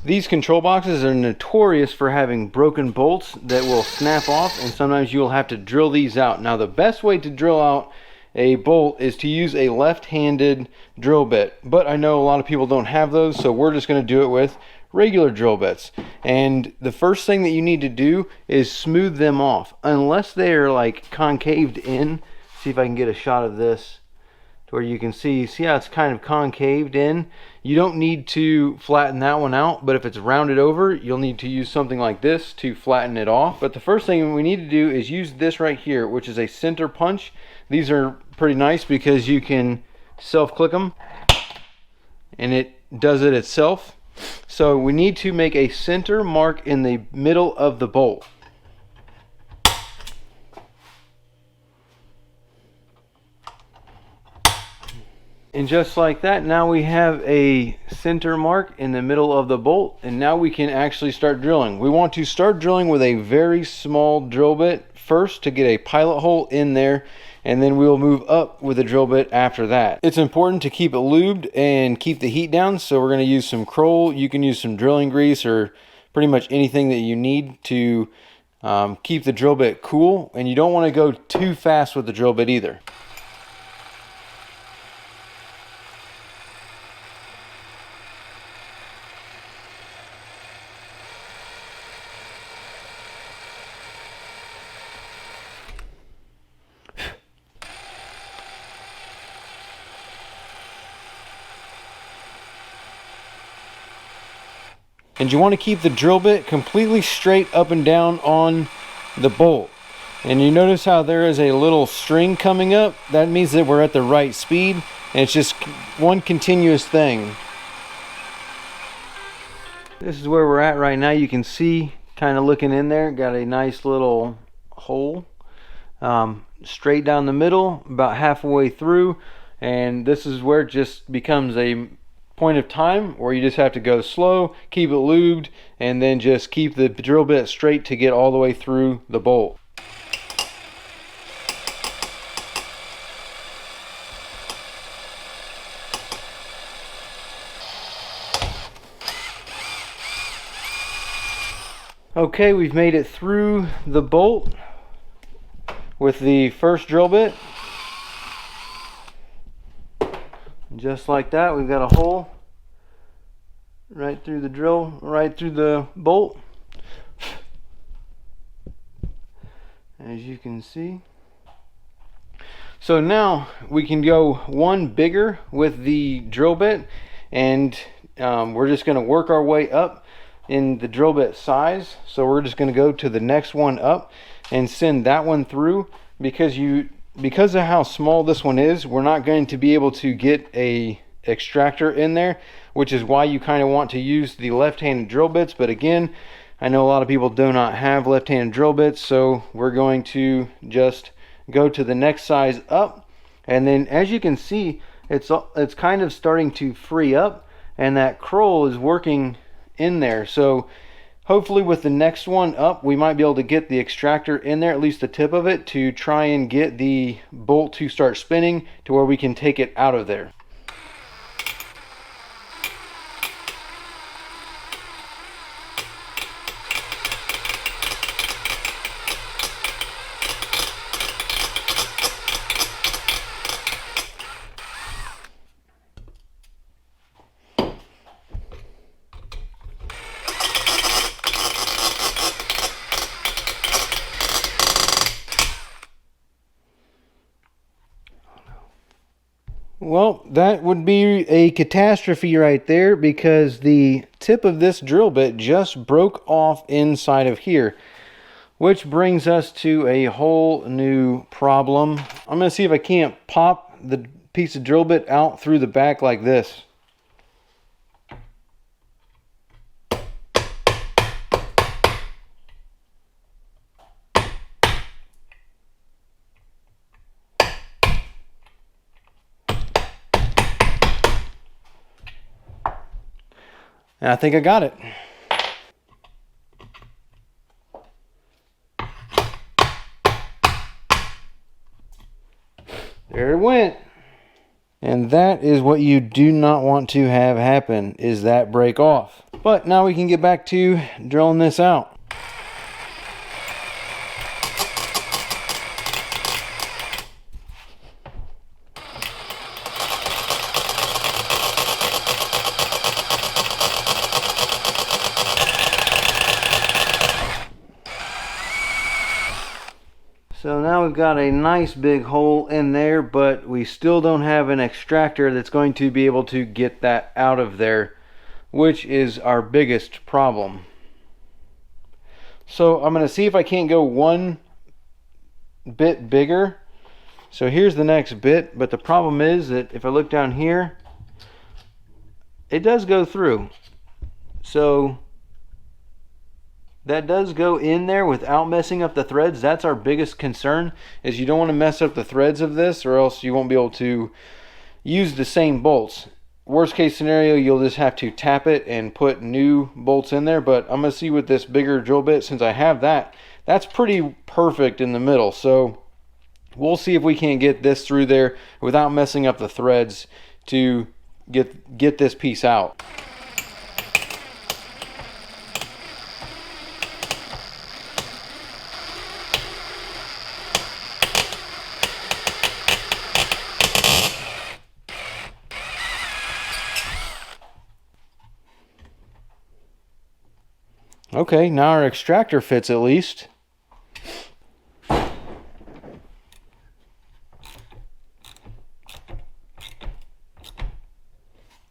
These control boxes are notorious for having broken bolts that will snap off, and sometimes you'll have to drill these out. Now the best way to drill out a bolt is to use a left-handed drill bit, but I know a lot of people don't have those, so we're just going to do it with regular drill bits. And the first thing that you need to do is smooth them off, unless they are like concaved in. See if I can get a shot of this to where you can see how it's kind of concaved in. You don't need to flatten that one out, but if it's rounded over, you'll need to use something like this to flatten it off. But the first thing we need to do is use this right here, which is a center punch. These are pretty nice because you can self-click them and it does it itself. So we need to make a center mark in the middle of the bolt. And just like that, now we have a center mark in the middle of the bolt, and now we can actually start drilling. We want to start drilling with a very small drill bit first to get a pilot hole in there, and then we'll move up with a drill bit after that. It's important to keep it lubed and keep the heat down, so we're going to use some Kroll. You can use some drilling grease or pretty much anything that you need to keep the drill bit cool, and you don't want to go too fast with the drill bit either. And you want to keep the drill bit completely straight up and down on the bolt. And you notice how there is a little string coming up? That means that we're at the right speed, and it's just one continuous thing. This is where we're at right now. You can see, kind of looking in there, got a nice little hole straight down the middle, about halfway through. And this is where it just becomes a point of time where you just have to go slow, keep it lubed, and then just keep the drill bit straight to get all the way through the bolt. Okay, we've made it through the bolt with the first drill bit. Just like that, we've got a hole right through the drill, right through the bolt, as you can see. So now we can go one bigger with the drill bit, and we're just going to work our way up in the drill bit size. So we're just going to go to the next one up and send that one through, because of how small this one is, we're not going to be able to get a extractor in there, which is why you kind of want to use the left-handed drill bits. But again, I know a lot of people do not have left-handed drill bits, so we're going to just go to the next size up. And then as you can see, it's kind of starting to free up, and that Kroll is working in there. So hopefully with the next one up, we might be able to get the extractor in there, at least the tip of it, to try and get the bolt to start spinning to where we can take it out of there. Well, that would be a catastrophe right there, because the tip of this drill bit just broke off inside of here, which brings us to a whole new problem. I'm going to see if I can't pop the piece of drill bit out through the back like this. And I think I got it. There it went. And that is what you do not want to have happen, is that break off. But now we can get back to drilling this out. So now we've got a nice big hole in there, but we still don't have an extractor that's going to be able to get that out of there, which is our biggest problem. So I'm going to see if I can't go one bit bigger. So here's the next bit, but the problem is that if I look down here, it does go through. So that does go in there without messing up the threads. That's our biggest concern, is you don't want to mess up the threads of this, or else you won't be able to use the same bolts. Worst case scenario, you'll just have to tap it and put new bolts in there. But I'm going to see with this bigger drill bit, since I have that, that's pretty perfect in the middle. So we'll see if we can get this through there without messing up the threads to get this piece out. Okay, now our extractor fits at least.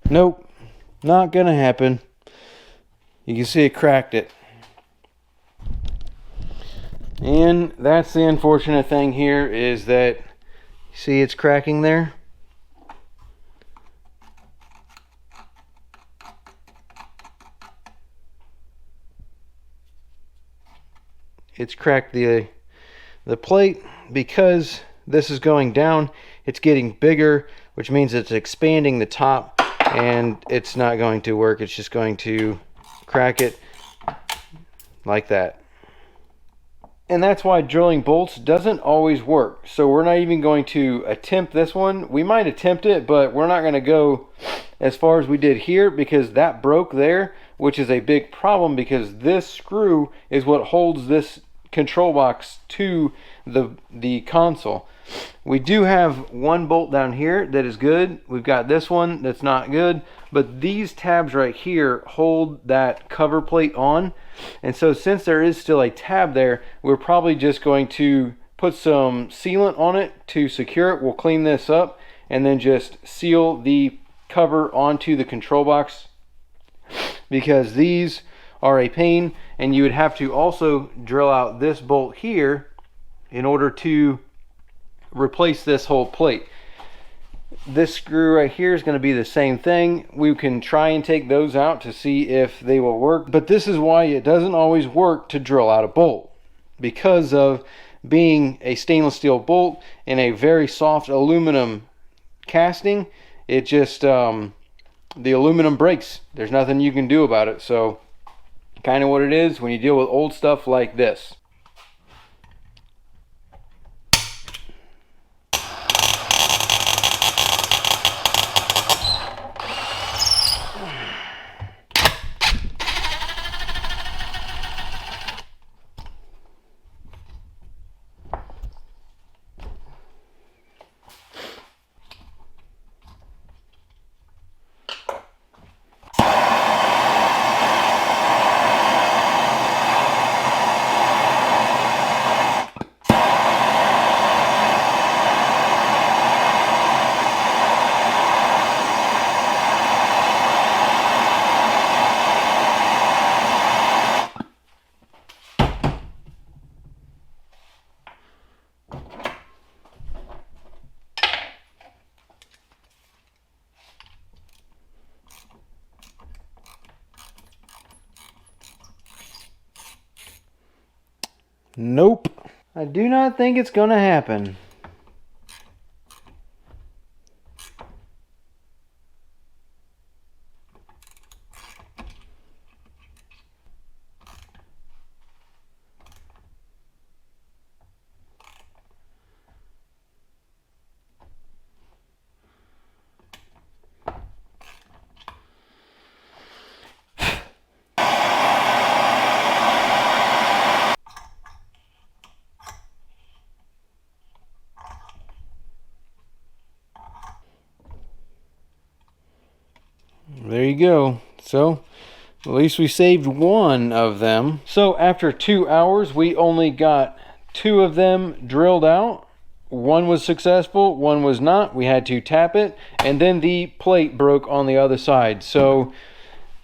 Nope, not gonna happen. You can see it cracked it. And that's the unfortunate thing here, is that, see it's cracking there? It's cracked the plate because this is going down. It's getting bigger, which means it's expanding the top, and it's not going to work. It's just going to crack it like that. And that's why drilling bolts doesn't always work. So we're not even going to attempt this one. We might attempt it, but we're not going to go as far as we did here, because that broke there, which is a big problem, because this screw is what holds this control box to the console. We do have one bolt down here that is good. We've got this one that's not good, but these tabs right here hold that cover plate on. And so since there is still a tab there, we're probably just going to put some sealant on it to secure it. We'll clean this up and then just seal the cover onto the control box, because these are a pain, and you would have to also drill out this bolt here in order to replace this whole plate. This screw right here is going to be the same thing. We can try and take those out to see if they will work, but this is why it doesn't always work to drill out a bolt, because of being a stainless steel bolt in a very soft aluminum casting. It just the aluminum breaks. There's nothing you can do about it. So kind of what it is when you deal with old stuff like this. Nope. I do not think it's gonna happen. There you go. So at least we saved one of them. So after 2 hours, we only got 2 of them drilled out. One was successful, one was not. We had to tap it, and then the plate broke on the other side. So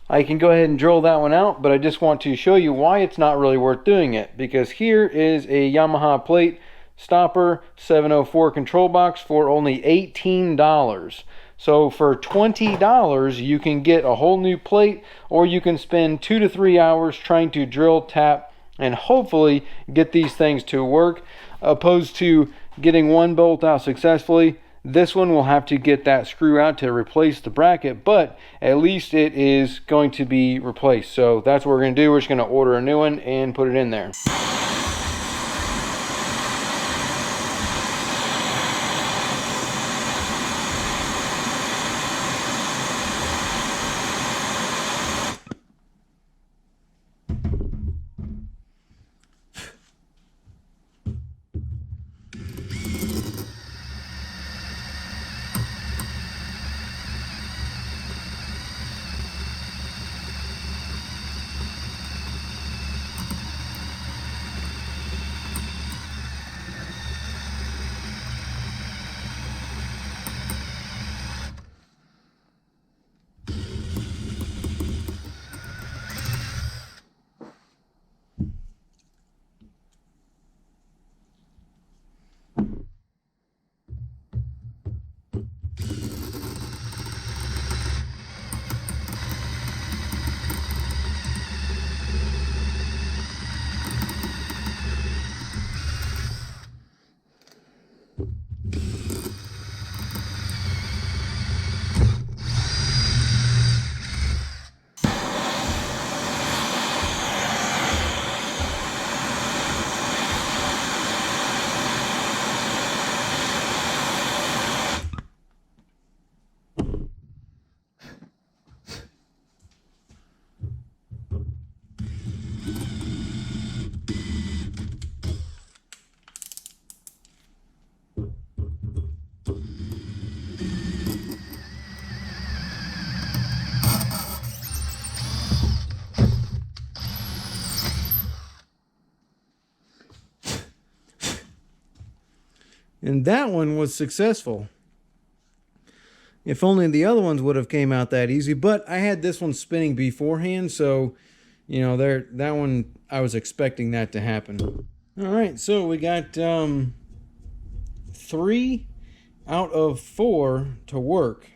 I can go ahead and drill that one out, but I just want to show you why it's not really worth doing it. Because here is a Yamaha plate stopper 704 control box for only $18. So for $20, you can get a whole new plate, or you can spend 2 to 3 hours trying to drill, tap, and hopefully get these things to work, opposed to getting one bolt out successfully. This one will have to get that screw out to replace the bracket, but at least it is going to be replaced. So that's what we're going to do. We're just going to order a new one and put it in there. And that one was successful. If only the other ones would have came out that easy. But I had this one spinning beforehand, so you know, that one I was expecting that to happen. All right, so we got 3 out of 4 to work.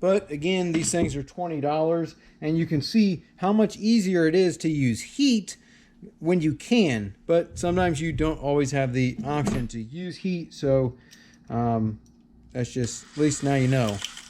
But again, these things are $20, and you can see how much easier it is to use heat when you can, but sometimes you don't always have the option to use heat. So that's just, at least now you know.